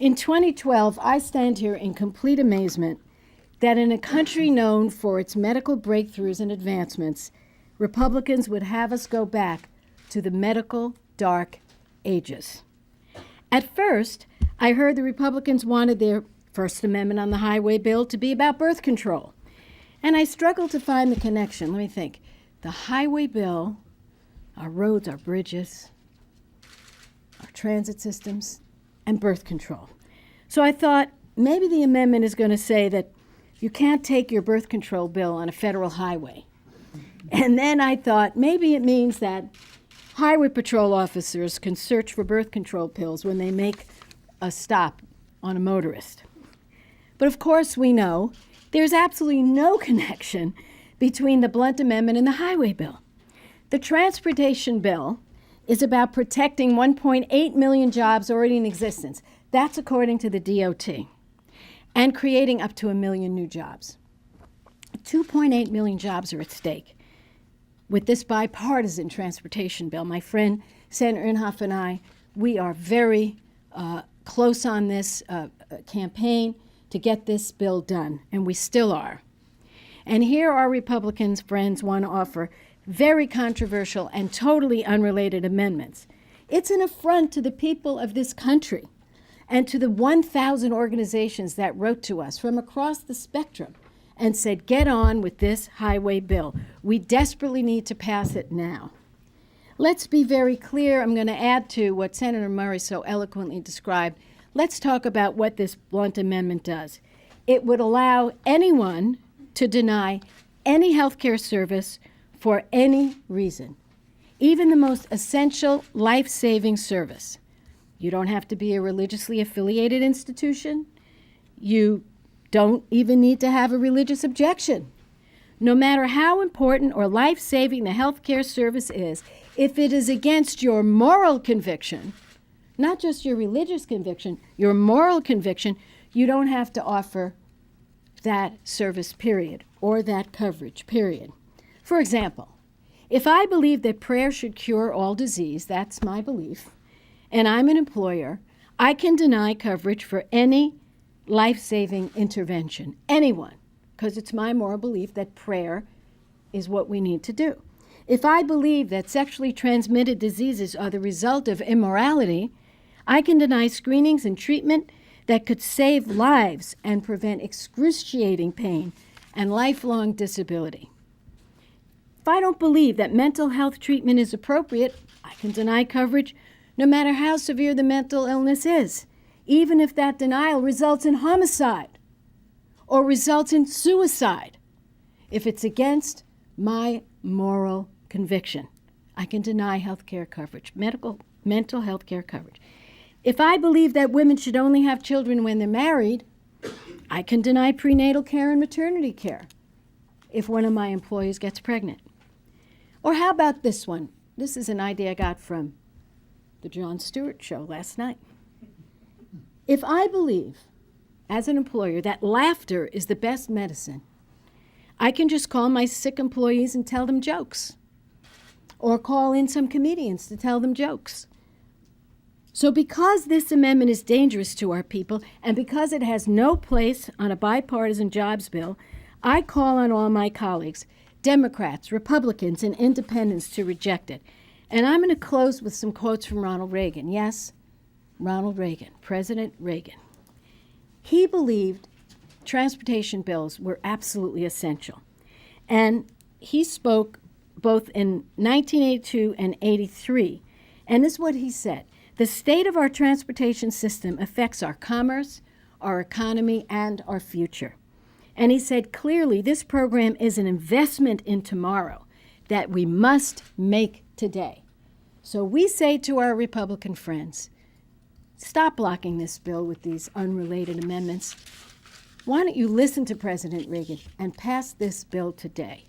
In 2012, I stand here in complete amazement that in a country known for its medical breakthroughs and advancements, Republicans would have us go back to the medical dark ages. At first, I heard the Republicans wanted their First Amendment on the highway bill to be about birth control. And I struggled to find the connection. Let me think. The highway bill, our roads, our bridges, our transit systems, and birth control. So I thought maybe the amendment is going to say that you can't take your birth control bill on a federal highway. And then I thought maybe it means that highway patrol officers can search for birth control pills when they make a stop on a motorist. But of course we know there's absolutely no connection between the Blunt Amendment and the highway bill. The transportation bill is about protecting 1.8 million jobs already in existence. That's according to the DOT. And creating up to 1 million new jobs. 2.8 million jobs are at stake with this bipartisan transportation bill. My friend Senator Inhofe and I, we are very close on this campaign to get this bill done, and we still are. And here our Republicans friends want to offer very controversial and totally unrelated amendments. It's an affront to the people of this country and to the 1,000 organizations that wrote to us from across the spectrum and said, get on with this highway bill. We desperately need to pass it now. Let's be very clear. I'm going to add to what Senator Murray so eloquently described. Let's talk about what this Blunt Amendment does. It would allow anyone to deny any health care service for any reason, even the most essential life-saving service. You don't have to be a religiously affiliated institution. You don't even need to have a religious objection. No matter how important or life-saving the healthcare service is, if it is against your moral conviction, not just your religious conviction, your moral conviction, you don't have to offer that service, period, or that coverage, period. For example, if I believe that prayer should cure all disease, that's my belief, and I'm an employer, I can deny coverage for any life-saving intervention, anyone, because it's my moral belief that prayer is what we need to do. If I believe that sexually transmitted diseases are the result of immorality, I can deny screenings and treatment that could save lives and prevent excruciating pain and lifelong disability. If I don't believe that mental health treatment is appropriate, I can deny coverage no matter how severe the mental illness is, even if that denial results in homicide or results in suicide. If it's against my moral conviction, I can deny health care coverage, mental health care coverage. If I believe that women should only have children when they're married, I can deny prenatal care and maternity care if one of my employees gets pregnant. Or how about this one? This is an idea I got from the Jon Stewart show last night. If I believe, as an employer, that laughter is the best medicine, I can just call my sick employees and tell them jokes, or call in some comedians to tell them jokes. So because this amendment is dangerous to our people, and because it has no place on a bipartisan jobs bill, I call on all my colleagues, Democrats, Republicans, and independents, to reject it. And I'm going to close with some quotes from Ronald Reagan. Yes, Ronald Reagan, President Reagan. He believed transportation bills were absolutely essential. And he spoke both in 1982 and 83. And this is what he said. The state of our transportation system affects our commerce, our economy, and our future. And he said clearly this program is an investment in tomorrow that we must make today. So we say to our Republican friends, stop blocking this bill with these unrelated amendments. Why don't you listen to President Reagan and pass this bill today?